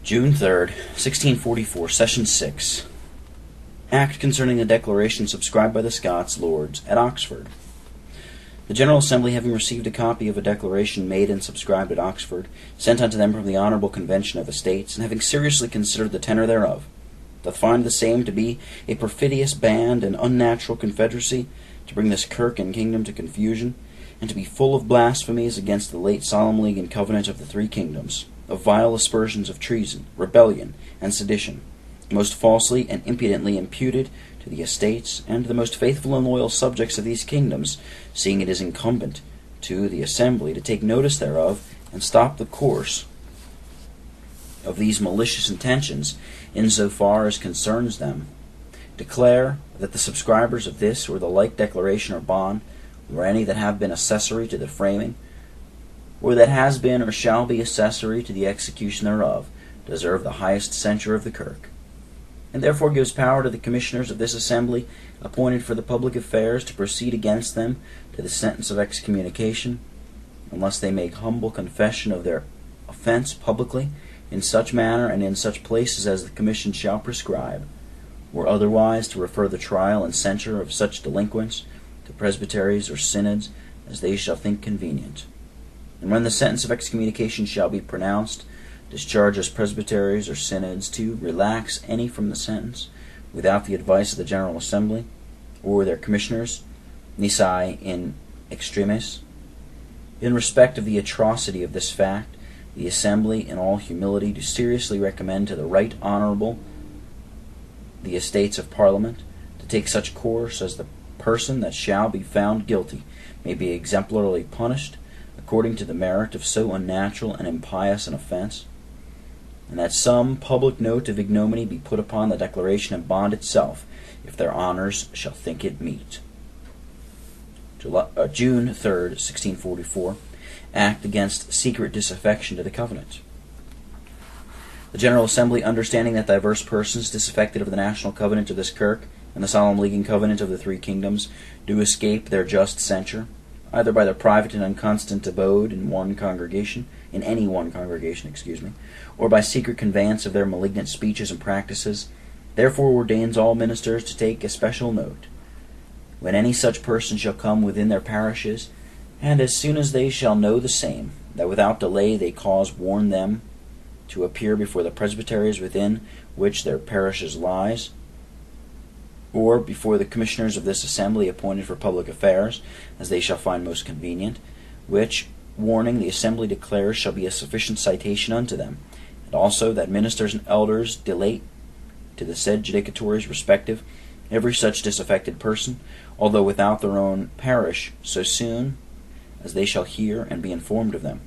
June 3rd, 1644, Session 6. Act concerning the declaration subscribed by the Scots Lords at Oxford. The General Assembly, having received a copy of a declaration made and subscribed at Oxford, sent unto them from the Honourable Convention of Estates, and having seriously considered the tenor thereof, doth find the same to be a perfidious band and unnatural confederacy, to bring this Kirk and kingdom to confusion, and to be full of blasphemies against the late solemn league and covenant of the three kingdoms, of vile aspersions of treason, rebellion, and sedition, most falsely and impudently imputed to the estates and the most faithful and loyal subjects of these kingdoms, seeing it is incumbent to the Assembly to take notice thereof and stop the course of these malicious intentions in so far as concerns them. Declare that the subscribers of this or the like declaration or bond, or any that have been accessory to the framing, or that has been or shall be accessory to the execution thereof, deserve the highest censure of the Kirk, and therefore gives power to the commissioners of this assembly, appointed for the public affairs, to proceed against them to the sentence of excommunication, unless they make humble confession of their offense publicly, in such manner and in such places as the commission shall prescribe, or otherwise to refer the trial and censure of such delinquents to presbyteries or synods as they shall think convenient. And when the sentence of excommunication shall be pronounced, discharge as presbyteries or synods to relax any from the sentence, without the advice of the General Assembly, or their commissioners, nisi in extremis. In respect of the atrocity of this fact, the Assembly, in all humility, do seriously recommend to the Right Honourable the Estates of Parliament to take such course as the person that shall be found guilty may be exemplarily punished, according to the merit of so unnatural and impious an offence, and that some public note of ignominy be put upon the declaration and bond itself, if their honours shall think it meet. June 3rd, 1644. Act against secret disaffection to the covenant. The General Assembly, understanding that divers persons disaffected of the national covenant of this Kirk, and the solemn league and covenant of the three kingdoms, do escape their just censure, either by their private and unconstant abode in any one congregation, or by secret conveyance of their malignant speeches and practices, therefore ordains all ministers to take especial note, when any such person shall come within their parishes, and as soon as they shall know the same, that without delay they warn them to appear before the presbyteries within which their parishes lies, or before the commissioners of this assembly appointed for public affairs, as they shall find most convenient, which warning the assembly declares shall be a sufficient citation unto them, and also that ministers and elders delate to the said judicatories respective every such disaffected person, although without their own parish, so soon as they shall hear and be informed of them.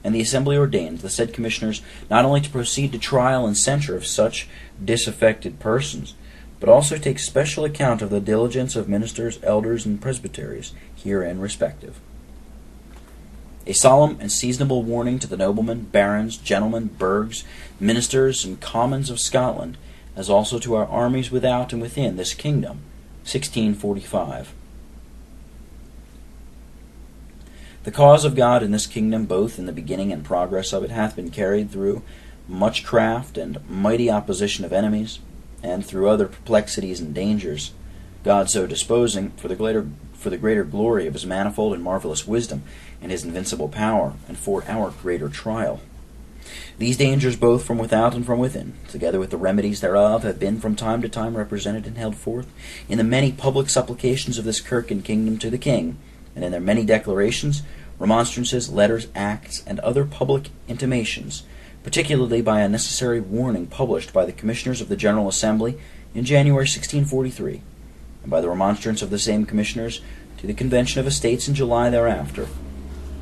And the assembly ordains the said commissioners not only to proceed to trial and censure of such disaffected persons, but also take special account of the diligence of ministers, elders, and presbyteries, herein respective. A solemn and seasonable warning to the noblemen, barons, gentlemen, burghs, ministers, and commons of Scotland, as also to our armies without and within this kingdom. 1645. The cause of God in this kingdom, both in the beginning and progress of it, hath been carried through much craft and mighty opposition of enemies, and through other perplexities and dangers, God so disposing, for the greater glory of his manifold and marvelous wisdom, and his invincible power, and for our greater trial. These dangers, both from without and from within, together with the remedies thereof, have been from time to time represented and held forth in the many public supplications of this Kirk and kingdom to the king, and in their many declarations, remonstrances, letters, acts, and other public intimations, particularly by a necessary warning published by the commissioners of the General Assembly in January 1643, and by the remonstrance of the same commissioners to the Convention of Estates in July thereafter,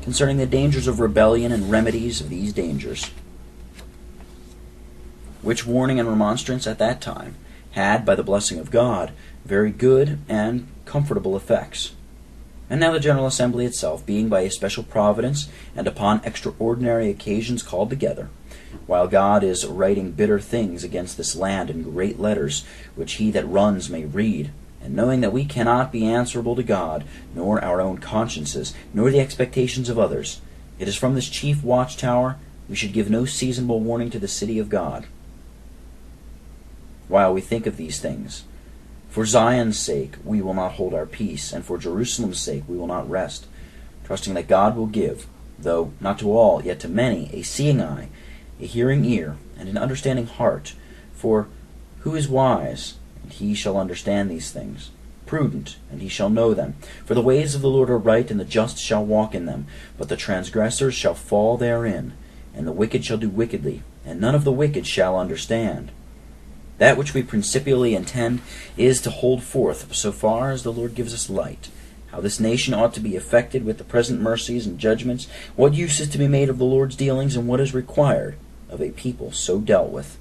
concerning the dangers of rebellion and remedies of these dangers, which warning and remonstrance at that time had, by the blessing of God, very good and comfortable effects. And now the General Assembly itself, being by a special providence and upon extraordinary occasions called together, while God is writing bitter things against this land in great letters, which he that runs may read, and knowing that we cannot be answerable to God, nor our own consciences, nor the expectations of others, it is from this chief watchtower we should give no seasonable warning to the city of God, while we think of these things. For Zion's sake we will not hold our peace, and for Jerusalem's sake we will not rest, trusting that God will give, though not to all, yet to many, a seeing eye, a hearing ear, and an understanding heart. For who is wise, and he shall understand these things? Prudent, and he shall know them. For the ways of the Lord are right, and the just shall walk in them. But the transgressors shall fall therein, and the wicked shall do wickedly, and none of the wicked shall understand. That which we principally intend is to hold forth, so far as the Lord gives us light, how this nation ought to be affected with the present mercies and judgments, what use is to be made of the Lord's dealings, and what is required of a people so dealt with.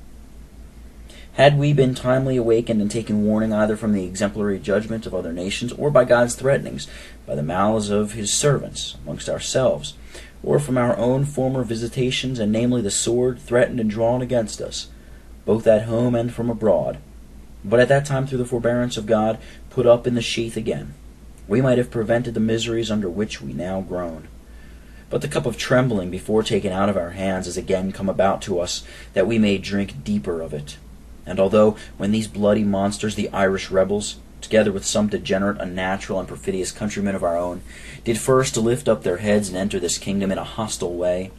Had we been timely awakened and taken warning either from the exemplary judgment of other nations, or by God's threatenings, by the malice of his servants amongst ourselves, or from our own former visitations, and namely the sword threatened and drawn against us, both at home and from abroad, but at that time through the forbearance of God put up in the sheath again, we might have prevented the miseries under which we now groan. But the cup of trembling before taken out of our hands is again come about to us, that we may drink deeper of it. And although, when these bloody monsters, the Irish rebels, together with some degenerate, unnatural, and perfidious countrymen of our own, did first lift up their heads and enter this kingdom in a hostile way,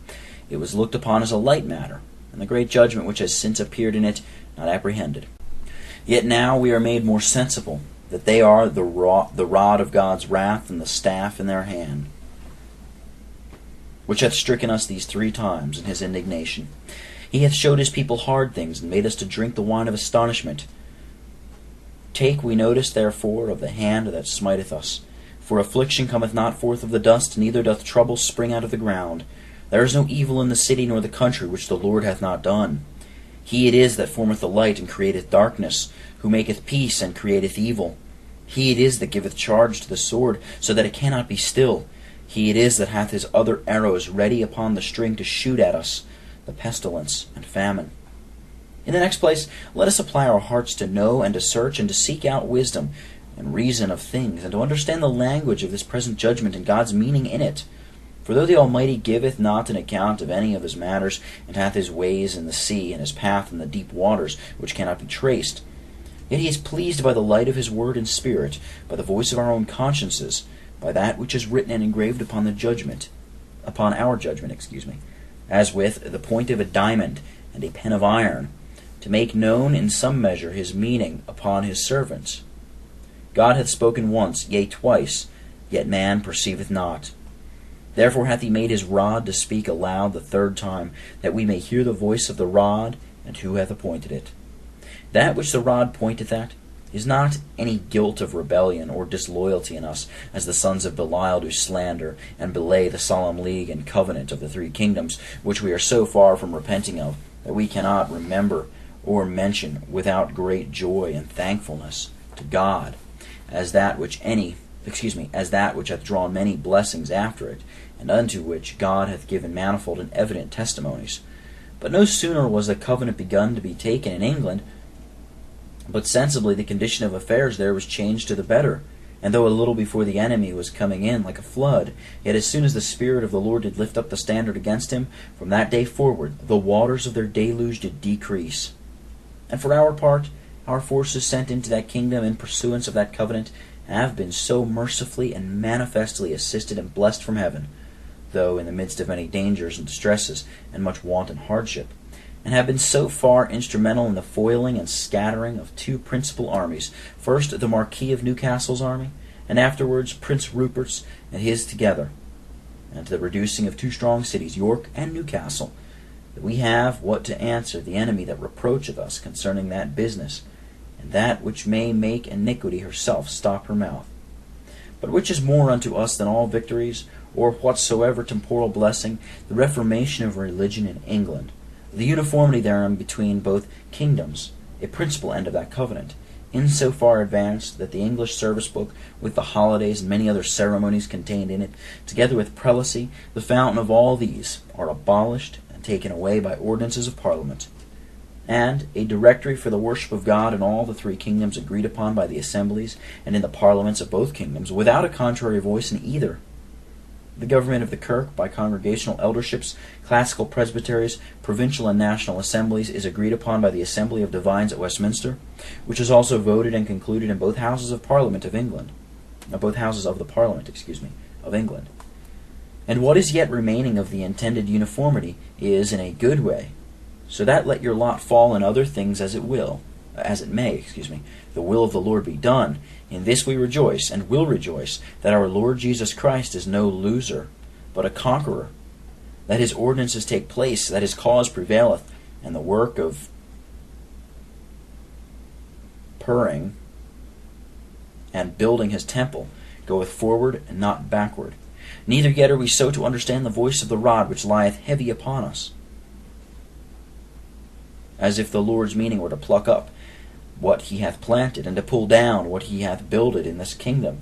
it was looked upon as a light matter, and the great judgment which has since appeared in it not apprehended. Yet now we are made more sensible that they are the rod of God's wrath and the staff in their hand, which hath stricken us these 3 times in his indignation. He hath showed his people hard things, and made us to drink the wine of astonishment. Take we notice, therefore, of the hand that smiteth us. For affliction cometh not forth of the dust, neither doth trouble spring out of the ground. There is no evil in the city nor the country which the Lord hath not done. He it is that formeth the light and createth darkness, who maketh peace and createth evil. He it is that giveth charge to the sword, so that it cannot be still. He it is that hath his other arrows ready upon the string to shoot at us, the pestilence and famine. In the next place, let us apply our hearts to know and to search and to seek out wisdom and reason of things, and to understand the language of this present judgment and God's meaning in it. For though the Almighty giveth not an account of any of his matters, and hath his ways in the sea, and his path in the deep waters, which cannot be traced, yet he is pleased by the light of his word and spirit, by the voice of our own consciences, by that which is written and engraved upon our judgment, as with the point of a diamond and a pen of iron, to make known in some measure his meaning upon his servants. God hath spoken once, yea twice, yet man perceiveth not. Therefore hath he made his rod to speak aloud the 3rd time, that we may hear the voice of the rod, and who hath appointed it. That which the rod pointeth at is not any guilt of rebellion or disloyalty in us, as the sons of Belial do slander and belay the solemn league and covenant of the 3 kingdoms, which we are so far from repenting of, that we cannot remember or mention without great joy and thankfulness to God, as that which hath drawn many blessings after it, and unto which God hath given manifold and evident testimonies. But no sooner was the covenant begun to be taken in England, but sensibly the condition of affairs there was changed to the better. And though a little before the enemy was coming in like a flood, yet as soon as the Spirit of the Lord did lift up the standard against him, from that day forward the waters of their deluge did decrease. And for our part, our forces sent into that kingdom in pursuance of that covenant have been so mercifully and manifestly assisted and blessed from heaven, though in the midst of many dangers and distresses and much want and hardship, and have been so far instrumental in the foiling and scattering of 2 principal armies, first the Marquis of Newcastle's army, and afterwards Prince Rupert's and his together, and to the reducing of 2 strong cities, York and Newcastle, that we have what to answer the enemy that reproacheth us concerning that business, and that which may make iniquity herself stop her mouth. But which is more unto us than all victories, or whatsoever temporal blessing, the reformation of religion in England, the uniformity therein between both kingdoms, a principal end of that covenant, in so far advanced that the English service book, with the holidays and many other ceremonies contained in it, together with prelacy, the fountain of all these, are abolished and taken away by ordinances of Parliament, and a directory for the worship of God in all the 3 kingdoms agreed upon by the assemblies and in the parliaments of both kingdoms, without a contrary voice in either. The government of the Kirk, by congregational elderships, classical presbyteries, provincial and national assemblies, is agreed upon by the Assembly of Divines at Westminster, which is also voted and concluded in both Houses of Parliament of England. Both Houses of the Parliament, of England. And what is yet remaining of the intended uniformity is in a good way, so that let your lot fall in other things as it may, the will of the Lord be done. In this we rejoice, and will rejoice, that our Lord Jesus Christ is no loser, but a conqueror, that his ordinances take place, that his cause prevaileth, and the work of purring and building his temple goeth forward and not backward. Neither yet are we so to understand the voice of the rod which lieth heavy upon us, as if the Lord's meaning were to pluck up what he hath planted, and to pull down what he hath builded in this kingdom,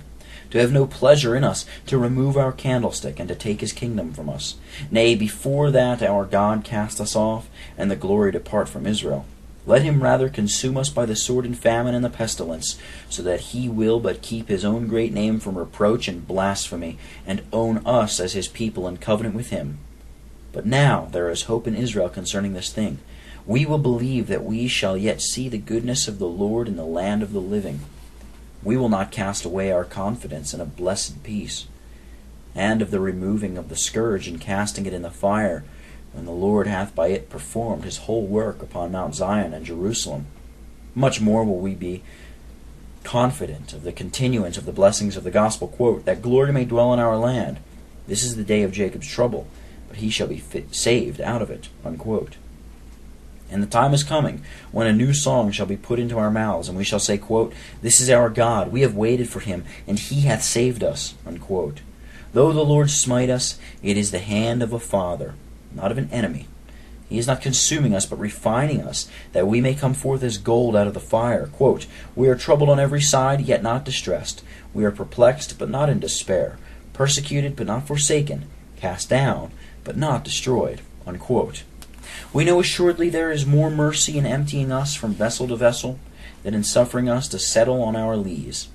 to have no pleasure in us, to remove our candlestick, and to take his kingdom from us. Nay, before that our God cast us off, and the glory depart from Israel. Let him rather consume us by the sword and famine and the pestilence, so that he will but keep his own great name from reproach and blasphemy, and own us as his people in covenant with him. But now there is hope in Israel concerning this thing. We will believe that we shall yet see the goodness of the Lord in the land of the living. We will not cast away our confidence in a blessed peace, and of the removing of the scourge and casting it in the fire, when the Lord hath by it performed his whole work upon Mount Zion and Jerusalem. Much more will we be confident of the continuance of the blessings of the gospel, quote, that glory may dwell in our land. This is the day of Jacob's trouble, but he shall be saved out of it, unquote. And the time is coming when a new song shall be put into our mouths, and we shall say, quote, this is our God, we have waited for him, and he hath saved us, unquote. Though the Lord smite us, it is the hand of a father, not of an enemy. He is not consuming us, but refining us, that we may come forth as gold out of the fire. Quote, we are troubled on every side, yet not distressed. We are perplexed, but not in despair. Persecuted, but not forsaken. Cast down, but not destroyed, unquote. We know assuredly there is more mercy in emptying us from vessel to vessel than in suffering us to settle on our lees,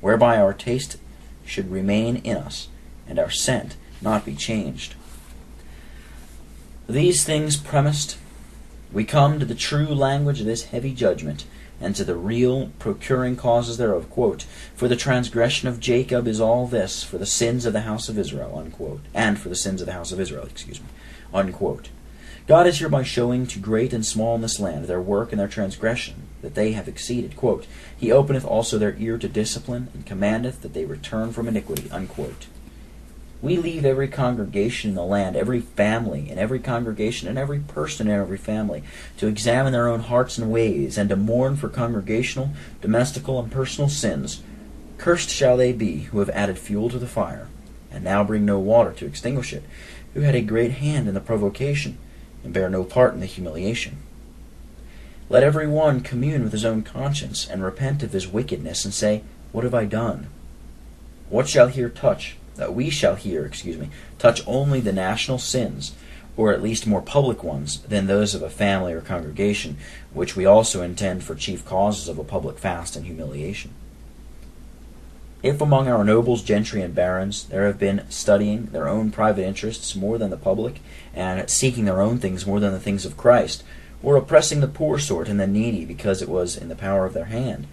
whereby our taste should remain in us, and our scent not be changed. These things premised, we come to the true language of this heavy judgment, and to the real procuring causes thereof. Quote, for the transgression of Jacob is all this, for the sins of the house of Israel, unquote, and for the sins of the house of Israel, unquote. God is hereby showing to great and small in this land their work and their transgression, that they have exceeded. Quote, he openeth also their ear to discipline, and commandeth that they return from iniquity, unquote. We leave every congregation in the land, every family in every congregation, and every person in every family, to examine their own hearts and ways, and to mourn for congregational, domestical, and personal sins. Cursed shall they be who have added fuel to the fire, and now bring no water to extinguish it, who had a great hand in the provocation, and bear no part in the humiliation. Let every one commune with his own conscience, and repent of his wickedness, and say, what have I done? What shall here touch? That we shall here, touch only the national sins, or at least more public ones than those of a family or congregation, which we also intend for chief causes of a public fast and humiliation. If among our nobles, gentry, and barons there have been studying their own private interests more than the public, and seeking their own things more than the things of Christ, or oppressing the poor sort and the needy because it was in the power of their hand,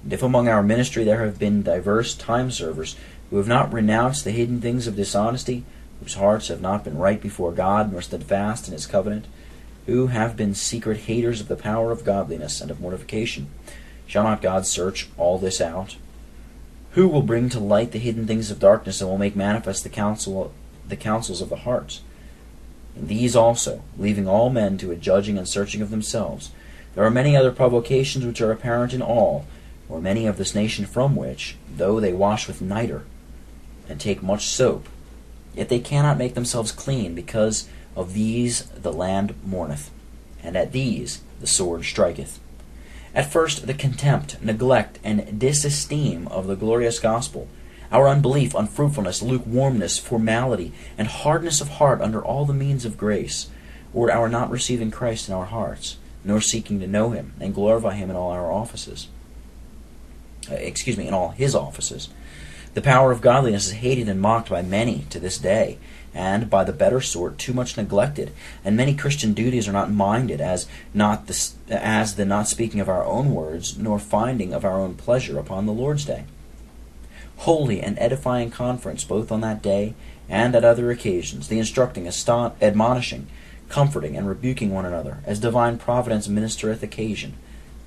and if among our ministry there have been divers time-servers who have not renounced the hidden things of dishonesty, whose hearts have not been right before God, nor steadfast in his covenant, who have been secret haters of the power of godliness and of mortification, shall not God search all this out? Who will bring to light the hidden things of darkness, and will make manifest the counsels of the hearts? And these also, leaving all men to a judging and searching of themselves, there are many other provocations which are apparent in all, or many of this nation, from which, though they wash with nitre, and take much soap, yet they cannot make themselves clean, because of these the land mourneth, and at these the sword striketh. At first, the contempt, neglect, and disesteem of the glorious gospel, our unbelief, unfruitfulness, lukewarmness, formality, and hardness of heart under all the means of grace, or our not receiving Christ in our hearts, nor seeking to know him and glorify him in all our offices. In all his offices. The power of godliness is hated and mocked by many to this day, and by the better sort too much neglected, and many Christian duties are not minded as the not speaking of our own words, nor finding of our own pleasure upon the Lord's day. Holy and edifying conference both on that day and at other occasions, the instructing, admonishing, comforting, and rebuking one another, as divine providence ministereth occasion.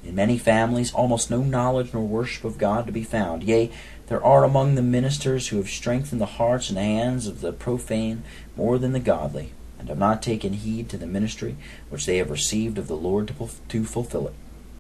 In many families almost no knowledge nor worship of God to be found. Yea, there are among the ministers who have strengthened the hearts and hands of the profane more than the godly, and have not taken heed to the ministry which they have received of the Lord to fulfill it.